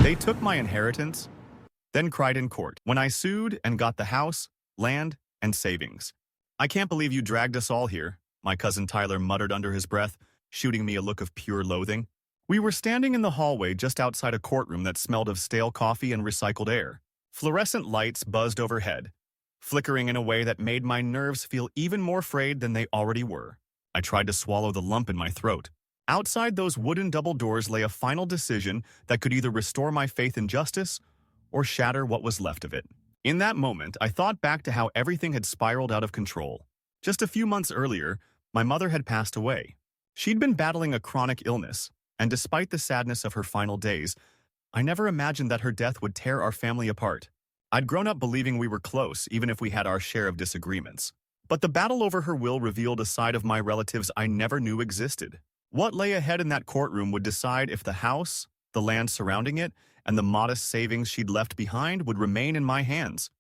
They took my inheritance, then cried in court when I sued and got the house, land, and savings. I can't believe you dragged us all here, my cousin Tyler muttered under his breath, shooting me a look of pure loathing. We were standing in the hallway just outside a courtroom that smelled of stale coffee and recycled air. Fluorescent lights buzzed overhead, flickering in a way that made my nerves feel even more frayed than they already were. I tried to swallow the lump in my throat. Outside those wooden double doors lay a final decision that could either restore my faith in justice or shatter what was left of it. In that moment, I thought back to how everything had spiraled out of control. Just a few months earlier, my mother had passed away. She'd been battling a chronic illness, and despite the sadness of her final days, I never imagined that her death would tear our family apart. I'd grown up believing we were close, even if we had our share of disagreements. But the battle over her will revealed a side of my relatives I never knew existed. What lay ahead in that courtroom would decide if the house, the land surrounding it, and the modest savings she'd left behind would remain in my hands,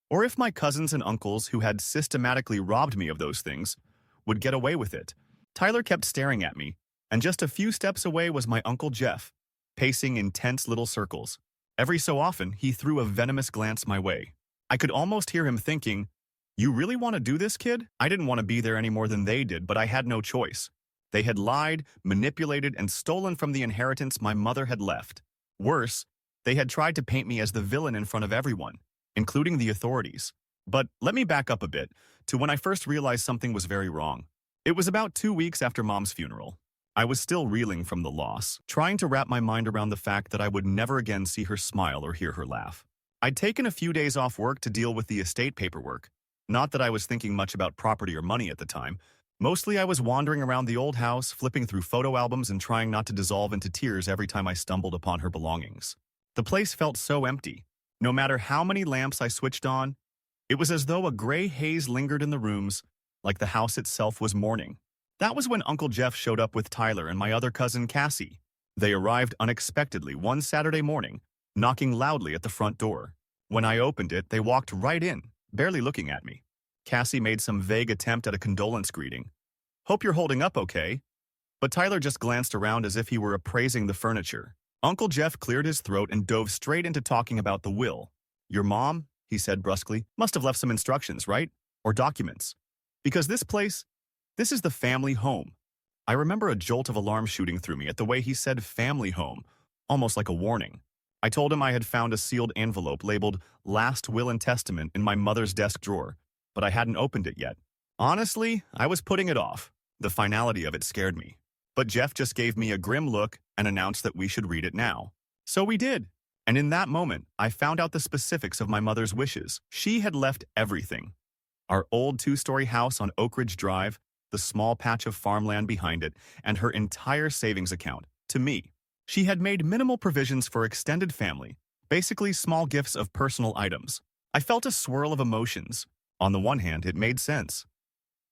or if my cousins and uncles who had systematically robbed me of those things would get away with it. Tyler kept staring at me, and just a few steps away was my Uncle Jeff, pacing in tense little circles. Every so often, he threw a venomous glance my way. I could almost hear him thinking, "You really want to do this, kid?" I didn't want to be there any more than they did, but I had no choice. They had lied, manipulated, and stolen from the inheritance my mother had left. Worse, they had tried to paint me as the villain in front of everyone, including the authorities. But let me back up a bit to when I first realized something was very wrong. It was about 2 weeks after Mom's funeral. I was still reeling from the loss, trying to wrap my mind around the fact that I would never again see her smile or hear her laugh. I'd taken a few days off work to deal with the estate paperwork. Not that I was thinking much about property or money at the time. Mostly I was wandering around the old house, flipping through photo albums and trying not to dissolve into tears every time I stumbled upon her belongings. The place felt so empty. No matter how many lamps I switched on, it was as though a gray haze lingered in the rooms, like the house itself was mourning. That was when Uncle Jeff showed up with Tyler and my other cousin Cassie. They arrived unexpectedly one Saturday morning, knocking loudly at the front door. When I opened it, they walked right in, barely looking at me. Cassie made some vague attempt at a condolence greeting. "Hope you're holding up okay." But Tyler just glanced around as if he were appraising the furniture. Uncle Jeff cleared his throat and dove straight into talking about the will. "Your mom," he said brusquely, "must have left some instructions, right? Or documents. Because this is the family home." I remember a jolt of alarm shooting through me at the way he said family home, almost like a warning. I told him I had found a sealed envelope labeled Last Will and Testament in my mother's desk drawer, but I hadn't opened it yet. Honestly, I was putting it off. The finality of it scared me. But Jeff just gave me a grim look and announced that we should read it now. So we did. And in that moment, I found out the specifics of my mother's wishes. She had left everything. Our old 2-story house on Oak Ridge Drive, the small patch of farmland behind it, and her entire savings account, to me. She had made minimal provisions for extended family, basically small gifts of personal items. I felt a swirl of emotions. On the one hand, it made sense.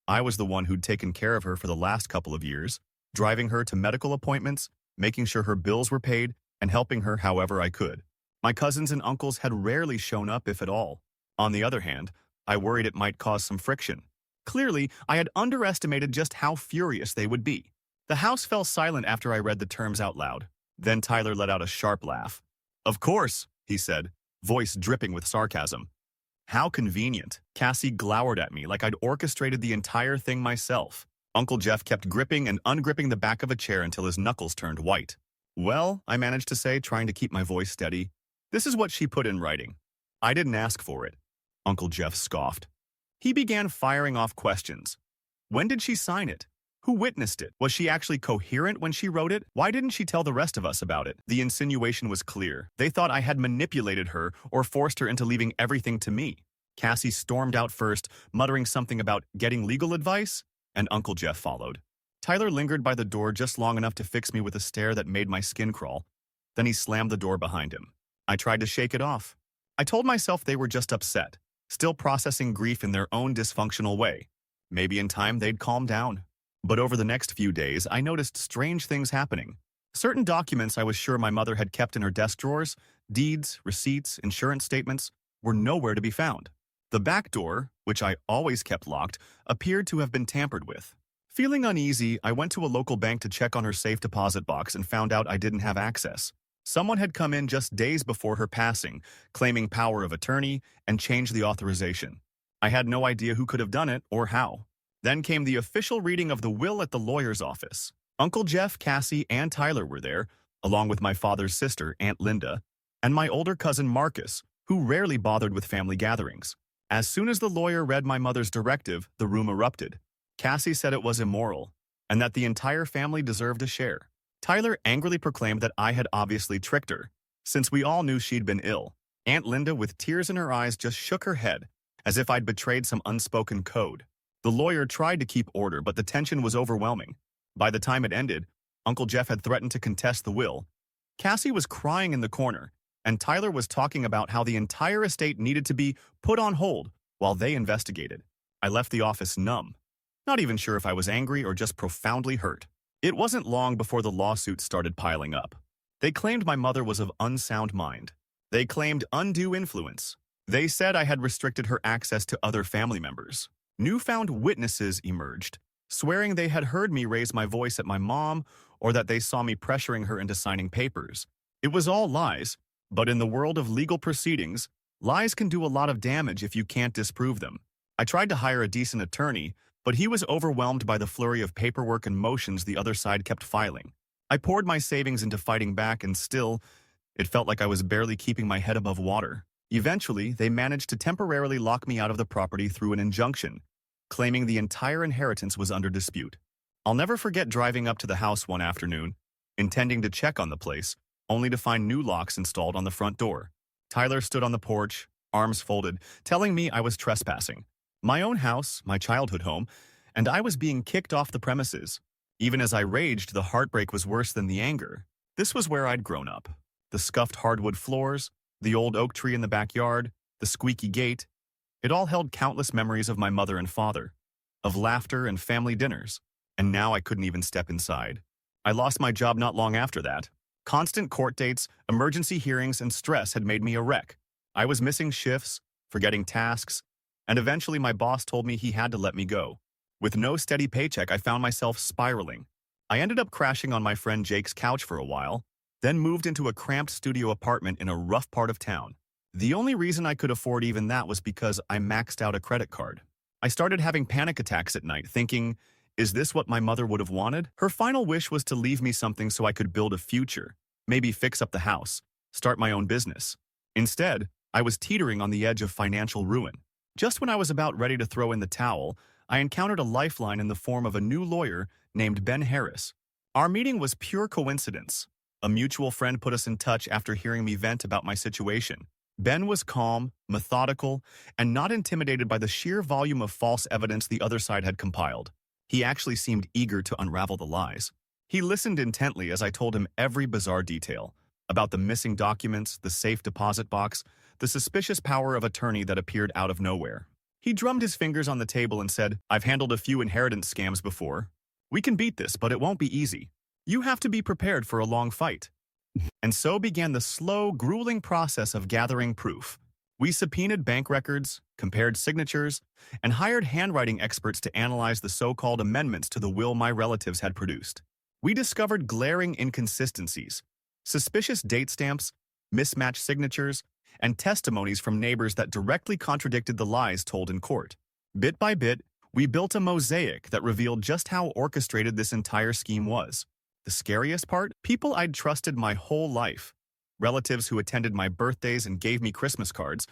I was the one who'd taken care of her for the last couple of years, driving her to medical appointments, making sure her bills were paid, and helping her however I could. My cousins and uncles had rarely shown up, if at all. On the other hand, I worried it might cause some friction. Clearly, I had underestimated just how furious they would be. The house fell silent after I read the terms out loud. Then Tyler let out a sharp laugh. "Of course," he said, voice dripping with sarcasm. "How convenient." Cassie glowered at me like I'd orchestrated the entire thing myself. Uncle Jeff kept gripping and ungripping the back of a chair until his knuckles turned white. "Well," I managed to say, trying to keep my voice steady, "this is what she put in writing. I didn't ask for it." Uncle Jeff scoffed. He began firing off questions. When did she sign it? Who witnessed it? Was she actually coherent when she wrote it? Why didn't she tell the rest of us about it? The insinuation was clear. They thought I had manipulated her or forced her into leaving everything to me. Cassie stormed out first, muttering something about getting legal advice, and Uncle Jeff followed. Tyler lingered by the door just long enough to fix me with a stare that made my skin crawl. Then he slammed the door behind him. I tried to shake it off. I told myself they were just upset, still processing grief in their own dysfunctional way. Maybe in time they'd calm down. But over the next few days, I noticed strange things happening. Certain documents I was sure my mother had kept in her desk drawers, deeds, receipts, insurance statements, were nowhere to be found. The back door, which I always kept locked, appeared to have been tampered with. Feeling uneasy, I went to a local bank to check on her safe deposit box and found out I didn't have access. Someone had come in just days before her passing, claiming power of attorney, and changed the authorization. I had no idea who could have done it or how. Then came the official reading of the will at the lawyer's office. Uncle Jeff, Cassie, and Tyler were there, along with my father's sister, Aunt Linda, and my older cousin Marcus, who rarely bothered with family gatherings. As soon as the lawyer read my mother's directive, the room erupted. Cassie said it was immoral, and that the entire family deserved a share. Tyler angrily proclaimed that I had obviously tricked her, since we all knew she'd been ill. Aunt Linda, with tears in her eyes, just shook her head, as if I'd betrayed some unspoken code. The lawyer tried to keep order, but the tension was overwhelming. By the time it ended, Uncle Jeff had threatened to contest the will. Cassie was crying in the corner, and Tyler was talking about how the entire estate needed to be put on hold while they investigated. I left the office numb, not even sure if I was angry or just profoundly hurt. It wasn't long before the lawsuits started piling up. They claimed my mother was of unsound mind. They claimed undue influence. They said I had restricted her access to other family members. Newfound witnesses emerged, swearing they had heard me raise my voice at my mom or that they saw me pressuring her into signing papers. It was all lies, but in the world of legal proceedings, lies can do a lot of damage if you can't disprove them. I tried to hire a decent attorney, but he was overwhelmed by the flurry of paperwork and motions the other side kept filing. I poured my savings into fighting back, and still, it felt like I was barely keeping my head above water. Eventually, they managed to temporarily lock me out of the property through an injunction, claiming the entire inheritance was under dispute. I'll never forget driving up to the house one afternoon, intending to check on the place, only to find new locks installed on the front door. Tyler stood on the porch, arms folded, telling me I was trespassing. My own house, my childhood home, and I was being kicked off the premises. Even as I raged, the heartbreak was worse than the anger. This was where I'd grown up. The scuffed hardwood floors, the old oak tree in the backyard, the squeaky gate. It all held countless memories of my mother and father, of laughter and family dinners. And now I couldn't even step inside. I lost my job not long after that. Constant court dates, emergency hearings, and stress had made me a wreck. I was missing shifts, forgetting tasks, and eventually my boss told me he had to let me go. With no steady paycheck, I found myself spiraling. I ended up crashing on my friend Jake's couch for a while, then moved into a cramped studio apartment in a rough part of town. The only reason I could afford even that was because I maxed out a credit card. I started having panic attacks at night, thinking, is this what my mother would have wanted? Her final wish was to leave me something so I could build a future, maybe fix up the house, start my own business. Instead, I was teetering on the edge of financial ruin. Just when I was about ready to throw in the towel, I encountered a lifeline in the form of a new lawyer named Ben Harris. Our meeting was pure coincidence. A mutual friend put us in touch after hearing me vent about my situation. Ben was calm, methodical, and not intimidated by the sheer volume of false evidence the other side had compiled. He actually seemed eager to unravel the lies. He listened intently as I told him every bizarre detail about the missing documents, the safe deposit box, the suspicious power of attorney that appeared out of nowhere. He drummed his fingers on the table and said, "I've handled a few inheritance scams before. We can beat this, but it won't be easy. You have to be prepared for a long fight." And so began the slow, grueling process of gathering proof. We subpoenaed bank records, compared signatures, and hired handwriting experts to analyze the so-called amendments to the will my relatives had produced. We discovered glaring inconsistencies, suspicious date stamps, mismatched signatures, and testimonies from neighbors that directly contradicted the lies told in court. Bit by bit, we built a mosaic that revealed just how orchestrated this entire scheme was. The scariest part? People I'd trusted my whole life, relatives who attended my birthdays and gave me Christmas cards,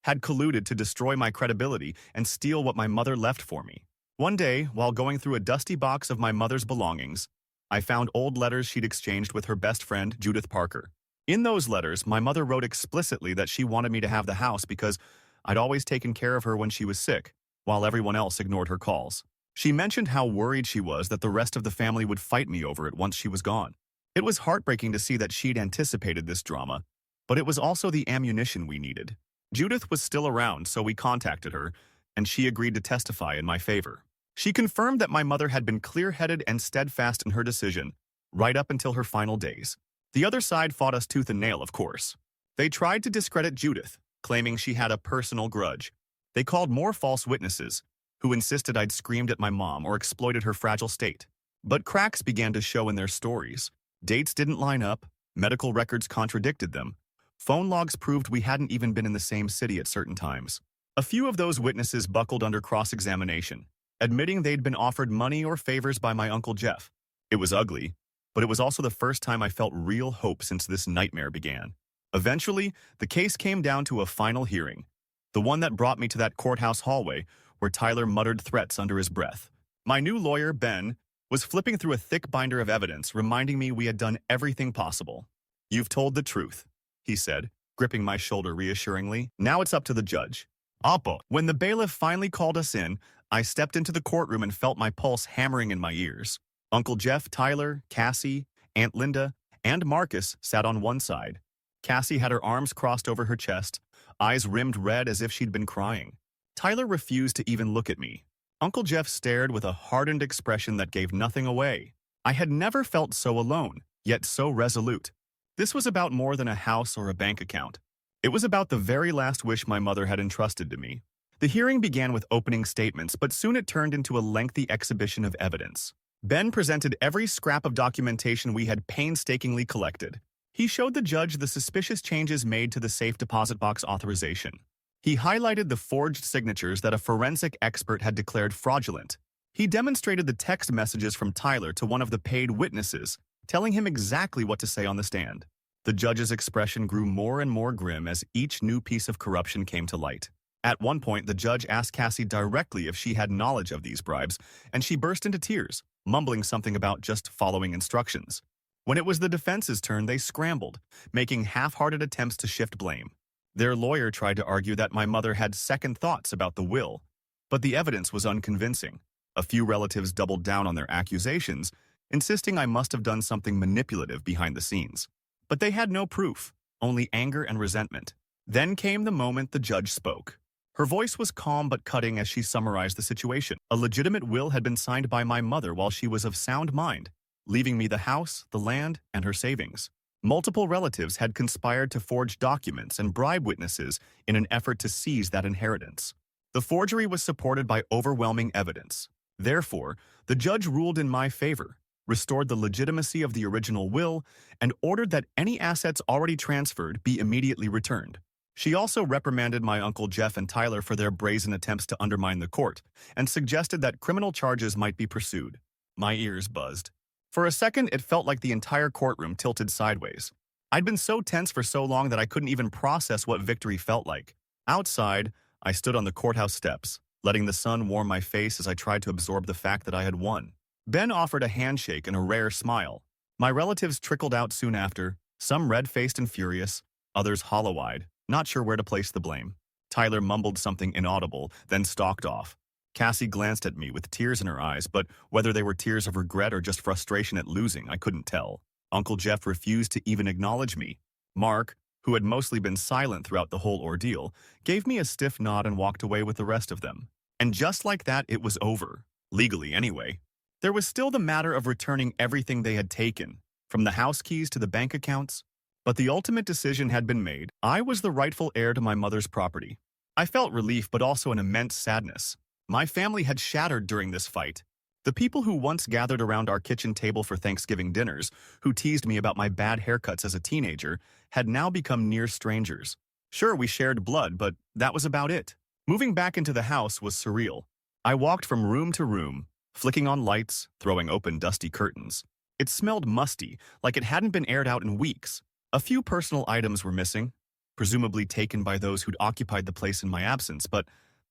had colluded to destroy my credibility and steal what my mother left for me. One day, while going through a dusty box of my mother's belongings, I found old letters she'd exchanged with her best friend, Judith Parker. In those letters, my mother wrote explicitly that she wanted me to have the house because I'd always taken care of her when she was sick, while everyone else ignored her calls. She mentioned how worried she was that the rest of the family would fight me over it once she was gone. It was heartbreaking to see that she'd anticipated this drama, but it was also the ammunition we needed. Judith was still around, so we contacted her, and she agreed to testify in my favor. She confirmed that my mother had been clear-headed and steadfast in her decision, right up until her final days. The other side fought us tooth and nail, of course. They tried to discredit Judith, claiming she had a personal grudge. They called more false witnesses, who insisted I'd screamed at my mom or exploited her fragile state. But cracks began to show in their stories. Dates didn't line up, Medical records contradicted them. Phone logs proved we hadn't even been in the same city at certain times. A few of those witnesses buckled under cross-examination, admitting they'd been offered money or favors by my Uncle Jeff. It was ugly, but it was also the first time I felt real hope since this nightmare began. Eventually, the case came down to a final hearing, the one that brought me to that courthouse hallway where Tyler muttered threats under his breath. My new lawyer, Ben, was flipping through a thick binder of evidence, reminding me we had done everything possible. "You've told the truth," he said, gripping my shoulder reassuringly. "Now it's up to the judge." Oppo. When the bailiff finally called us in, I stepped into the courtroom and felt my pulse hammering in my ears. Uncle Jeff, Tyler, Cassie, Aunt Linda, and Marcus sat on one side. Cassie had her arms crossed over her chest, eyes rimmed red as if she'd been crying. Tyler refused to even look at me. Uncle Jeff stared with a hardened expression that gave nothing away. I had never felt so alone, yet so resolute. This was about more than a house or a bank account. It was about the very last wish my mother had entrusted to me. The hearing began with opening statements, but soon it turned into a lengthy exhibition of evidence. Ben presented every scrap of documentation we had painstakingly collected. He showed the judge the suspicious changes made to the safe deposit box authorization. He highlighted the forged signatures that a forensic expert had declared fraudulent. He demonstrated the text messages from Tyler to one of the paid witnesses, telling him exactly what to say on the stand. The judge's expression grew more and more grim as each new piece of corruption came to light. At one point, the judge asked Cassie directly if she had knowledge of these bribes, and she burst into tears, mumbling something about just following instructions. When it was the defense's turn, they scrambled, making half-hearted attempts to shift blame. Their lawyer tried to argue that my mother had second thoughts about the will, but the evidence was unconvincing. A few relatives doubled down on their accusations, insisting I must have done something manipulative behind the scenes. But they had no proof, only anger and resentment. Then came the moment the judge spoke. Her voice was calm but cutting as she summarized the situation. A legitimate will had been signed by my mother while she was of sound mind, leaving me the house, the land, and her savings. Multiple relatives had conspired to forge documents and bribe witnesses in an effort to seize that inheritance. The forgery was supported by overwhelming evidence. Therefore, the judge ruled in my favor, restored the legitimacy of the original will, and ordered that any assets already transferred be immediately returned. She also reprimanded my Uncle Jeff and Tyler for their brazen attempts to undermine the court, and suggested that criminal charges might be pursued. My ears buzzed. For a second, it felt like the entire courtroom tilted sideways. I'd been so tense for so long that I couldn't even process what victory felt like. Outside, I stood on the courthouse steps, letting the sun warm my face as I tried to absorb the fact that I had won. Ben offered a handshake and a rare smile. My relatives trickled out soon after, some red-faced and furious, others hollow-eyed, not sure where to place the blame. Tyler mumbled something inaudible, then stalked off. Cassie glanced at me with tears in her eyes, but whether they were tears of regret or just frustration at losing, I couldn't tell. Uncle Jeff refused to even acknowledge me. Mark, who had mostly been silent throughout the whole ordeal, gave me a stiff nod and walked away with the rest of them. And just like that, it was over. Legally, anyway. There was still the matter of returning everything they had taken, from the house keys to the bank accounts. But the ultimate decision had been made. I was the rightful heir to my mother's property. I felt relief, but also an immense sadness. My family had shattered during this fight. The people who once gathered around our kitchen table for Thanksgiving dinners, who teased me about my bad haircuts as a teenager, had now become near strangers. Sure, we shared blood, but that was about it. Moving back into the house was surreal. I walked from room to room, flicking on lights, throwing open dusty curtains. It smelled musty, like it hadn't been aired out in weeks. A few personal items were missing, presumably taken by those who'd occupied the place in my absence, but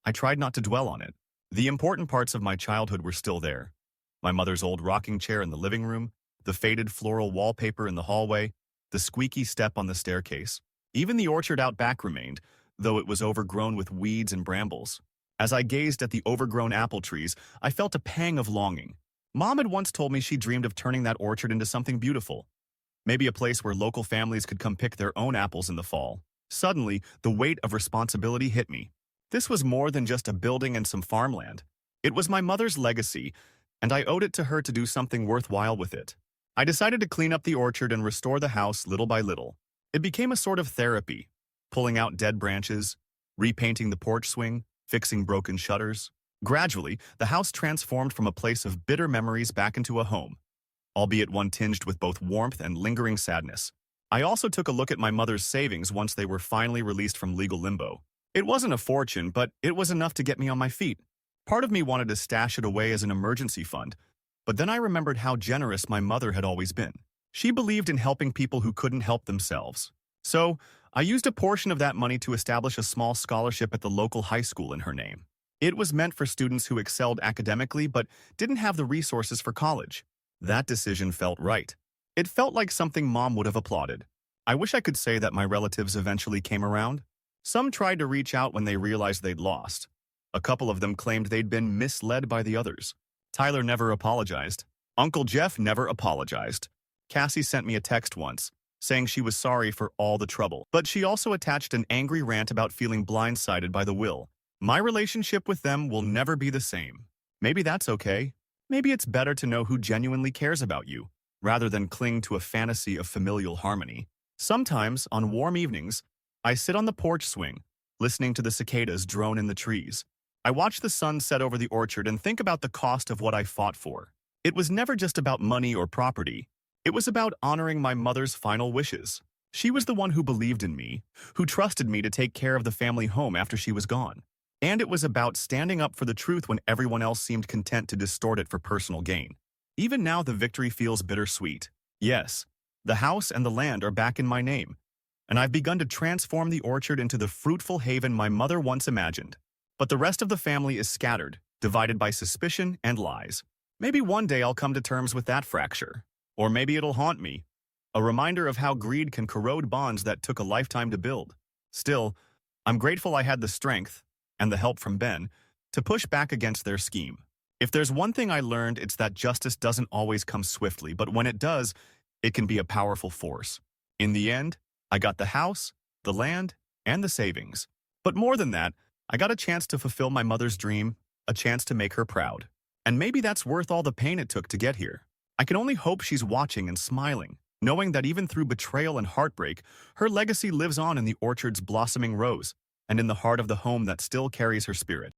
I tried not to dwell on it. The important parts of my childhood were still there. My mother's old rocking chair in the living room, the faded floral wallpaper in the hallway, the squeaky step on the staircase. Even the orchard out back remained, though it was overgrown with weeds and brambles. As I gazed at the overgrown apple trees, I felt a pang of longing. Mom had once told me she dreamed of turning that orchard into something beautiful. Maybe a place where local families could come pick their own apples in the fall. Suddenly, the weight of responsibility hit me. This was more than just a building and some farmland. It was my mother's legacy, and I owed it to her to do something worthwhile with it. I decided to clean up the orchard and restore the house little by little. It became a sort of therapy, pulling out dead branches, repainting the porch swing, fixing broken shutters. Gradually, the house transformed from a place of bitter memories back into a home, albeit one tinged with both warmth and lingering sadness. I also took a look at my mother's savings once they were finally released from legal limbo. It wasn't a fortune, but it was enough to get me on my feet. Part of me wanted to stash it away as an emergency fund, but then I remembered how generous my mother had always been. She believed in helping people who couldn't help themselves. So, I used a portion of that money to establish a small scholarship at the local high school in her name. It was meant for students who excelled academically but didn't have the resources for college. That decision felt right. It felt like something Mom would have applauded. I wish I could say that my relatives eventually came around. Some tried to reach out when they realized they'd lost. A couple of them claimed they'd been misled by the others. Tyler never apologized. Uncle Jeff never apologized. Cassie sent me a text once, saying she was sorry for all the trouble, but she also attached an angry rant about feeling blindsided by the will. My relationship with them will never be the same. Maybe that's okay. Maybe it's better to know who genuinely cares about you, rather than cling to a fantasy of familial harmony. Sometimes, on warm evenings, I sit on the porch swing, listening to the cicadas drone in the trees. I watch the sun set over the orchard and think about the cost of what I fought for. It was never just about money or property. It was about honoring my mother's final wishes. She was the one who believed in me, who trusted me to take care of the family home after she was gone. And it was about standing up for the truth when everyone else seemed content to distort it for personal gain. Even now, the victory feels bittersweet. Yes, the house and the land are back in my name, and I've begun to transform the orchard into the fruitful haven my mother once imagined. But the rest of the family is scattered, divided by suspicion and lies. Maybe one day I'll come to terms with that fracture. Or maybe it'll haunt me, a reminder of how greed can corrode bonds that took a lifetime to build. Still, I'm grateful I had the strength, and the help from Ben, to push back against their scheme. If there's one thing I learned, it's that justice doesn't always come swiftly, but when it does, it can be a powerful force. In the end, I got the house, the land, and the savings. But more than that, I got a chance to fulfill my mother's dream, a chance to make her proud. And maybe that's worth all the pain it took to get here. I can only hope she's watching and smiling, knowing that even through betrayal and heartbreak, her legacy lives on in the orchard's blossoming rose and in the heart of the home that still carries her spirit.